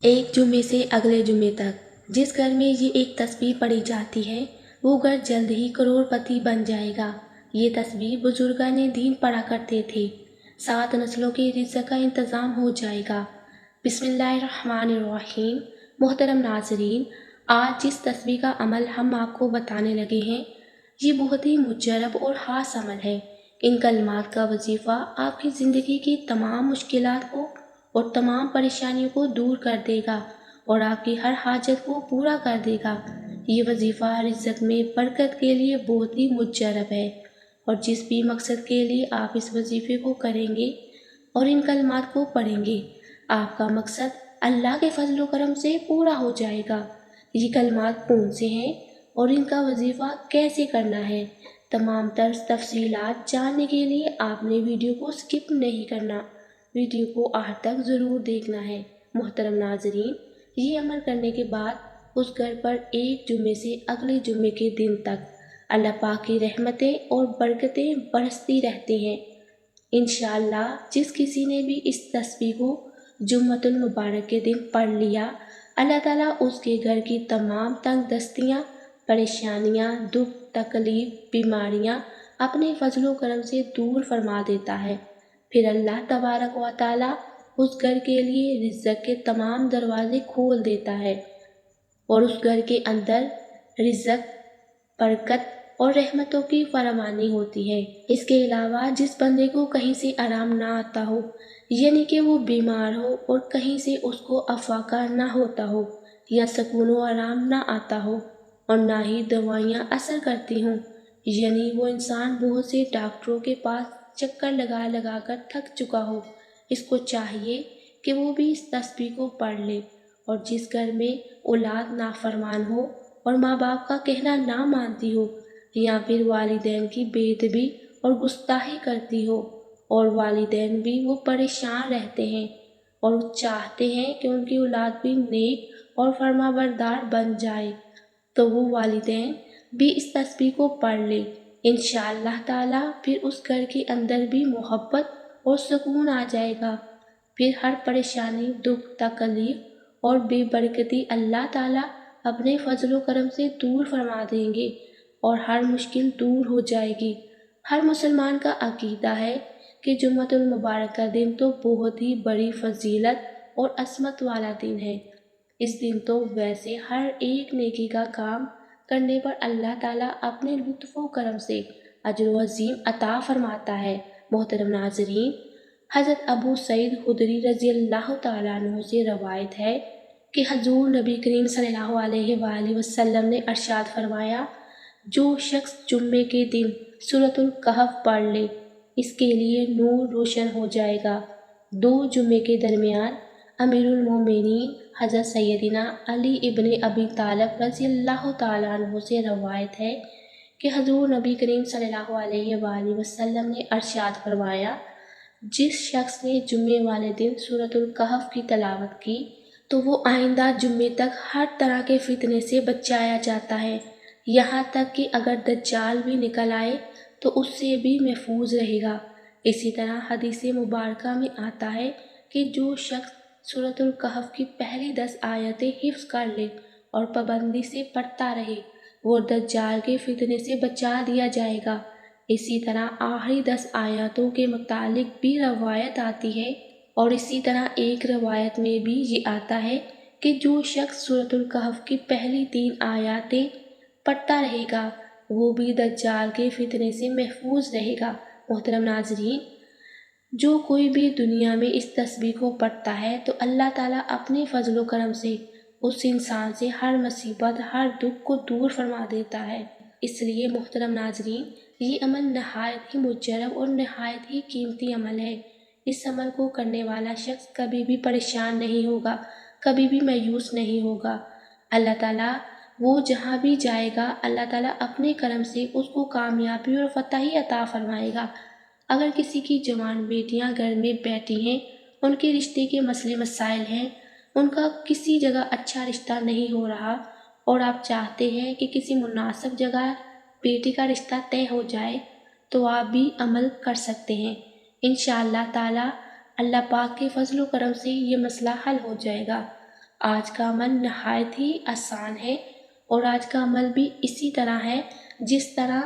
ایک جمعے سے اگلے جمعے تک جس گھر میں یہ ایک تسبیح پڑھی جاتی ہے وہ گھر جلد ہی کروڑ پتی بن جائے گا۔ یہ تسبیح بزرگان دین پڑھا کرتے تھے۔ 7 نسلوں کے رزق کا انتظام ہو جائے گا۔ بسم اللہ الرحمن الرحیم۔ محترم ناظرین، آج جس تسبیح کا عمل ہم آپ کو بتانے لگے ہیں یہ بہت ہی مجرب اور خاص عمل ہے۔ ان کلمات کا وظیفہ آپ کی زندگی کی تمام مشکلات کو اور تمام پریشانیوں کو دور کر دے گا اور آپ کی ہر حاجت کو پورا کر دے گا۔ یہ وظیفہ رزق میں برکت کے لیے بہت ہی مجرب ہے، اور جس بھی مقصد کے لیے آپ اس وظیفے کو کریں گے اور ان کلمات کو پڑھیں گے آپ کا مقصد اللہ کے فضل و کرم سے پورا ہو جائے گا۔ یہ کلمات کون سے ہیں اور ان کا وظیفہ کیسے کرنا ہے، تمام تفصیلات جاننے کے لیے آپ نے ویڈیو کو سکپ نہیں کرنا، ویڈیو کو آخر تک ضرور دیکھنا ہے۔ محترم ناظرین، یہ عمل کرنے کے بعد اس گھر پر ایک جمعے سے اگلے جمعے کے دن تک اللہ پاک کی رحمتیں اور برکتیں برستی رہتی ہیں۔ انشاءاللہ جس کسی نے بھی اس تسبیح کو جمعۃ المبارک کے دن پڑھ لیا، اللہ تعالیٰ اس کے گھر کی تمام تنگ دستیاں، پریشانیاں، دکھ، تکلیف، بیماریاں اپنے فضل و کرم سے دور فرما دیتا ہے۔ پھر اللہ تبارک و تعالیٰ اس گھر کے لیے رزق کے تمام دروازے کھول دیتا ہے اور اس گھر کے اندر رزق، برکت اور رحمتوں کی فراوانی ہوتی ہے۔ اس کے علاوہ جس بندے کو کہیں سے آرام نہ آتا ہو، یعنی کہ وہ بیمار ہو اور کہیں سے اس کو افاقہ نہ ہوتا ہو یا سکون و آرام نہ آتا ہو اور نہ ہی دوائیاں اثر کرتی ہوں، یعنی وہ انسان بہت سے ڈاکٹروں کے پاس چکر لگا لگا کر تھک چکا ہو، اس کو چاہیے کہ وہ بھی اس تسبیح کو پڑھ لے۔ اور جس گھر میں اولاد نافرمان ہو اور ماں باپ کا کہنا نہ مانتی ہو، یا پھر والدین کی بے ادبی اور گستاخی کرتی ہو اور والدین بھی وہ پریشان رہتے ہیں اور چاہتے ہیں کہ ان کی اولاد بھی نیک اور فرما بردار بن جائے، تو وہ والدین بھی اس تسبیح کو پڑھ لے۔ انشاءاللہ تعالیٰ پھر اس گھر کے اندر بھی محبت اور سکون آ جائے گا۔ پھر ہر پریشانی، دکھ، تکلیف اور بے برکتی اللہ تعالیٰ اپنے فضل و کرم سے دور فرما دیں گے اور ہر مشکل دور ہو جائے گی۔ ہر مسلمان کا عقیدہ ہے کہ جمعۃ المبارک کا دن تو بہت ہی بڑی فضیلت اور عظمت والا دن ہے۔ اس دن تو ویسے ہر ایک نیکی کا کام کرنے پر اللہ تعالیٰ اپنے لطف و کرم سے اجر و عظیم عطا فرماتا ہے۔ محترم ناظرین، حضرت ابو سعید خدری رضی اللہ تعالیٰ عنہ سے روایت ہے کہ حضور نبی کریم صلی اللہ علیہ وآلہ وسلم نے ارشاد فرمایا، جو شخص جمعے کے دن سورۃ الکہف پڑھ لے اس کے لیے نور روشن ہو جائے گا۔ 2 جمعے کے درمیان امیر المومنین حضرت سیدنا علی ابن ابی طالب رضی اللہ تعالیٰ عنہ سے روایت ہے کہ حضور نبی کریم صلی اللہ علیہ وآلہ وسلم نے ارشاد فرمایا، جس شخص نے جمعے والے دن سورۃ الکہف کی تلاوت کی تو وہ آئندہ جمعے تک ہر طرح کے فتنے سے بچایا جاتا ہے، یہاں تک کہ اگر دجال بھی نکل آئے تو اس سے بھی محفوظ رہے گا۔ اسی طرح حدیث مبارکہ میں آتا ہے کہ جو شخص سورۃ الکہف کی پہلی 10 آیتیں حفظ کر لے اور پابندی سے پڑھتا رہے، وہ دجال کے فتنے سے بچا دیا جائے گا۔ اسی طرح آخری 10 آیاتوں کے متعلق بھی روایت آتی ہے، اور اسی طرح ایک روایت میں بھی یہ آتا ہے کہ جو شخص سورۃ الکہف کی پہلی 3 آیاتیں پڑھتا رہے گا وہ بھی دجال کے فتنے سے محفوظ رہے گا۔ محترم ناظرین، جو کوئی بھی دنیا میں اس تسبیح کو پڑھتا ہے تو اللہ تعالیٰ اپنے فضل و کرم سے اس انسان سے ہر مصیبت، ہر دکھ کو دور فرما دیتا ہے۔ اس لیے محترم ناظرین، یہ عمل نہایت ہی مجرب اور نہایت ہی قیمتی عمل ہے۔ اس عمل کو کرنے والا شخص کبھی بھی پریشان نہیں ہوگا، کبھی بھی مایوس نہیں ہوگا۔ اللہ تعالیٰ وہ جہاں بھی جائے گا اللہ تعالیٰ اپنے کرم سے اس کو کامیابی اور فتح عطا فرمائے گا۔ اگر کسی کی جوان بیٹیاں گھر میں بیٹھی ہیں، ان کے رشتے کے مسئلے مسائل ہیں، ان کا کسی جگہ اچھا رشتہ نہیں ہو رہا اور آپ چاہتے ہیں کہ کسی مناسب جگہ بیٹی کا رشتہ طے ہو جائے، تو آپ بھی عمل کر سکتے ہیں۔ انشاءاللہ تعالیٰ اللہ پاک کے فضل و کرم سے یہ مسئلہ حل ہو جائے گا۔ آج کا عمل نہایت ہی آسان ہے اور آج کا عمل بھی اسی طرح ہے جس طرح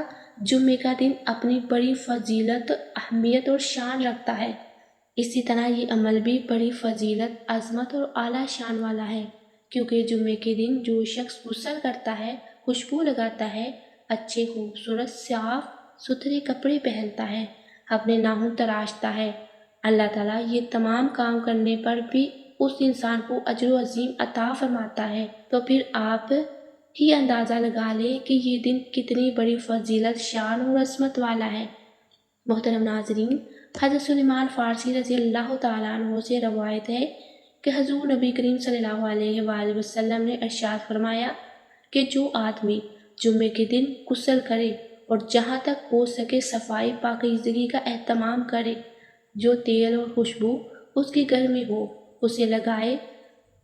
جمعے کا دن اپنی بڑی فضیلت، اہمیت اور شان رکھتا ہے، اسی طرح یہ عمل بھی بڑی فضیلت، عظمت اور اعلیٰ شان والا ہے، کیونکہ جمعے کے دن جو شخص غسل کرتا ہے، خوشبو لگاتا ہے، اچھے خوبصورت صاف ستھرے کپڑے پہنتا ہے، اپنے ناخن تراشتا ہے، اللہ تعالیٰ یہ تمام کام کرنے پر بھی اس انسان کو اجر و عظیم عطا فرماتا ہے۔ تو پھر آپ ہی اندازہ لگا لیں کہ یہ دن کتنی بڑی فضیلت، شان اور عظمت والا ہے۔ محترم ناظرین، حضرت سلیمان فارسی رضی اللہ تعالیٰ عنہ سے روایت ہے کہ حضور نبی کریم صلی اللہ علیہ وآلہ وسلم نے ارشاد فرمایا کہ جو آدمی جمعے کے دن غسل کرے اور جہاں تک ہو سکے صفائی پاکیزگی کا اہتمام کرے، جو تیل اور خوشبو اس کے گھر میں ہو اسے لگائے،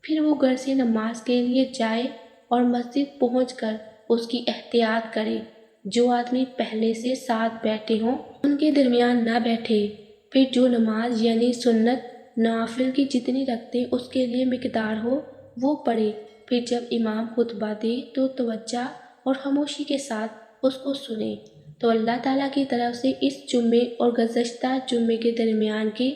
پھر وہ گھر سے نماز کے لیے جائے اور مسجد پہنچ کر اس کی احتیاط کرے، جو آدمی پہلے سے ساتھ بیٹھے ہوں ان کے درمیان نہ بیٹھے، پھر جو نماز یعنی سنت نوافل کی جتنی رکھتے اس کے لیے مقدار ہو وہ پڑھے، پھر جب امام خطبہ دے تو توجہ اور خاموشی کے ساتھ اس کو سنے، تو اللہ تعالیٰ کی طرف سے اس جمعے اور گزشتہ جمعے کے درمیان کے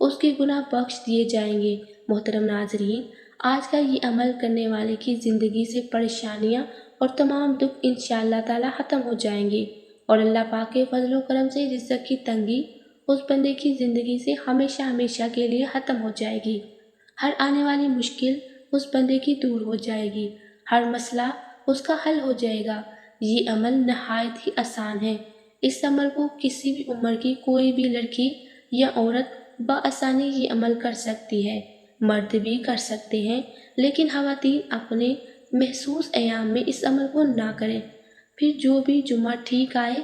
اس کے گناہ بخش دیے جائیں گے۔ محترم ناظرین، آج کا یہ عمل کرنے والے کی زندگی سے پریشانیاں اور تمام دکھ انشاءاللہ تعالیٰ ختم ہو جائیں گے، اور اللہ پاک کے فضل و کرم سے رزق کی تنگی اس بندے کی زندگی سے ہمیشہ ہمیشہ کے لیے ختم ہو جائے گی، ہر آنے والی مشکل اس بندے کی دور ہو جائے گی، ہر مسئلہ اس کا حل ہو جائے گا۔ یہ عمل نہایت ہی آسان ہے، اس عمل کو کسی بھی عمر کی کوئی بھی لڑکی یا عورت بآسانی یہ عمل کر سکتی ہے، مرد بھی کر سکتے ہیں، لیکن خواتین اپنے محسوس ایام میں اس عمل کو نہ کریں، پھر جو بھی جمعہ ٹھیک آئے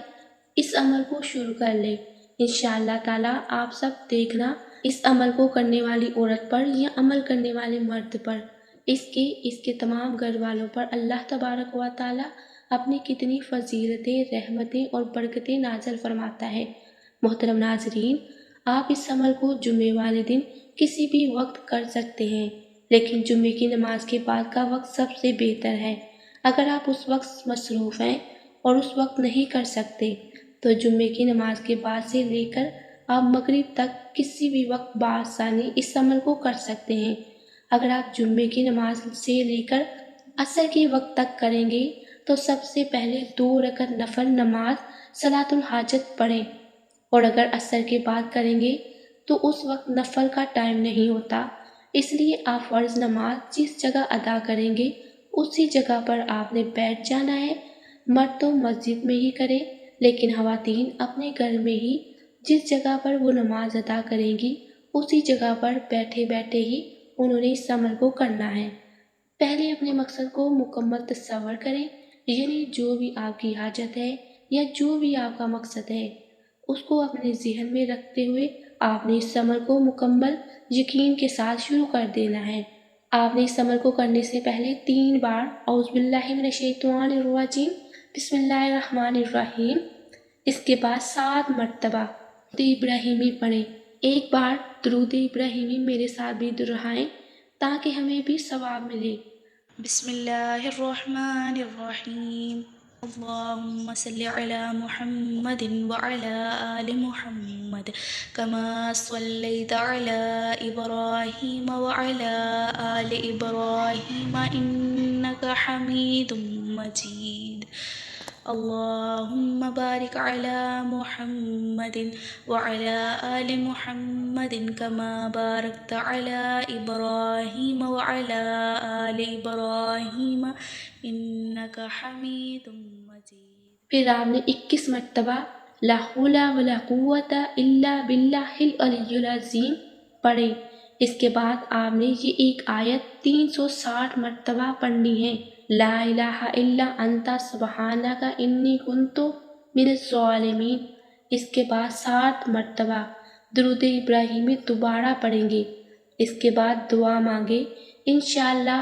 اس عمل کو شروع کر لیں۔ انشاءاللہ تعالیٰ آپ سب دیکھنا اس عمل کو کرنے والی عورت پر یا عمل کرنے والے مرد پر، اس کے تمام گھر والوں پر اللہ تبارک و تعالیٰ اپنی کتنی فضیلتیں، رحمتیں اور برکتیں نازل فرماتا ہے۔ محترم ناظرین، آپ اس عمل کو جمعے والے دن کسی بھی وقت کر سکتے ہیں، لیکن جمعے کی نماز کے بعد کا وقت سب سے بہتر ہے۔ اگر آپ اس وقت مصروف ہیں اور اس وقت نہیں کر سکتے تو جمعے کی نماز کے بعد سے لے کر آپ مغرب تک کسی بھی وقت بآسانی اس عمل کو کر سکتے ہیں۔ اگر آپ جمعے کی نماز سے لے کر عصر کے وقت تک کریں گے تو سب سے پہلے 2 رکعت نفل نماز صلاۃ الحاجت پڑھیں، اور اگر عصر کے بعد کریں گے تو اس وقت نفل کا ٹائم نہیں ہوتا، اس لیے آپ فرض نماز جس جگہ ادا کریں گے اسی جگہ پر آپ نے بیٹھ جانا ہے۔ مرد تو مسجد میں ہی کرے، لیکن خواتین اپنے گھر میں ہی جس جگہ پر وہ نماز ادا کریں گی اسی جگہ پر بیٹھے بیٹھے ہی انہوں نے اس عمل کو کرنا ہے۔ پہلے اپنے مقصد کو مکمل تصور کریں، یعنی جو بھی آپ کی حاجت ہے یا جو بھی آپ کا مقصد ہے اس کو اپنے ذہن میں رکھتے ہوئے آپ نے اس عمل کو مکمل یقین کے ساتھ شروع کر دینا ہے۔ آپ نے اس عمل کو کرنے سے پہلے 3 بار اعوذ باللہ من الشیطان الرجیم بسم اللہ الرحمن الرحیم، اس کے بعد 7 مرتبہ درود ابراہیمی پڑھیں۔ ایک بار درود ابراہیمی میرے ساتھ بھی دہرائیں تاکہ ہمیں بھی ثواب ملے۔ بسم اللہ الرحمن الرحیم، اللہم صلی علی محمد وعلی آل محمد کما صلیت علی ابراہیم وعلی آل ابراہیم انک حمید مجید، اللہم بارک علی محمد وعلی آل محمد کما بارکت علی ابراہیم وعلی آل ابراہیم انک حمید مجید۔ پھر آپ نے 21 مرتبہ لا حول ولا قوت الا باللہ العلی العظیم پڑھے۔ اس کے بعد آپ نے یہ ایک آیت 360 مرتبہ پڑھنی ہے، لا الہ الا انت سبحانک انی کنت من الظالمین۔ اس کے بعد 7 مرتبہ درود ابراہیمی دوبارہ پڑھیں گے۔ اس کے بعد دعا مانگے۔ انشاءاللہ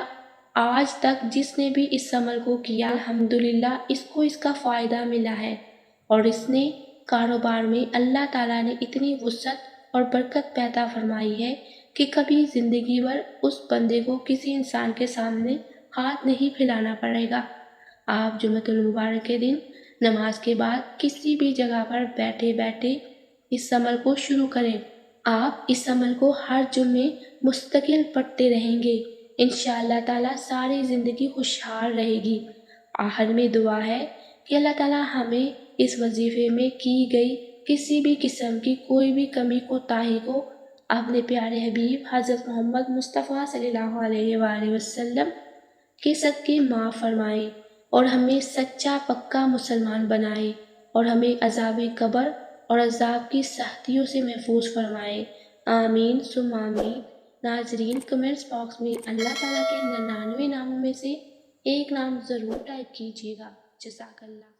آج تک جس نے بھی اس عمل کو کیا الحمدللہ اس کو اس کا فائدہ ملا ہے، اور اس نے کاروبار میں اللہ تعالیٰ نے اتنی وسعت اور برکت پیدا فرمائی ہے کہ کبھی زندگی بھر اس بندے کو کسی انسان کے سامنے ہاتھ نہیں پھیلانا پڑے گا۔ آپ جمعۃ المبارک کے دن نماز کے بعد کسی بھی جگہ پر بیٹھے بیٹھے اس عمل کو شروع کریں۔ آپ اس عمل کو ہر جمعے مستقل پڑھتے رہیں گے، انشاءاللہ تعالیٰ ساری زندگی خوشحال رہے گی۔ آخر میں دعا ہے کہ اللہ تعالیٰ ہمیں اس وظیفے میں کی گئی کسی بھی قسم کی کوئی بھی کمی کوتاہی کو اپنے پیارے حبیب حضرت محمد مصطفیٰ صلی اللہ علیہ وآلہ وسلم کے صدقے معاف فرمائے اور ہمیں سچا پکا مسلمان بنائے اور ہمیں عذاب قبر اور عذاب کی سختیوں سے محفوظ فرمائے۔ آمین ثم آمین۔ ناظرین، کمنٹس باکس میں اللہ تعالیٰ کے 99 ناموں میں سے ایک نام ضرور ٹائپ کیجیے گا۔ جزاک اللہ۔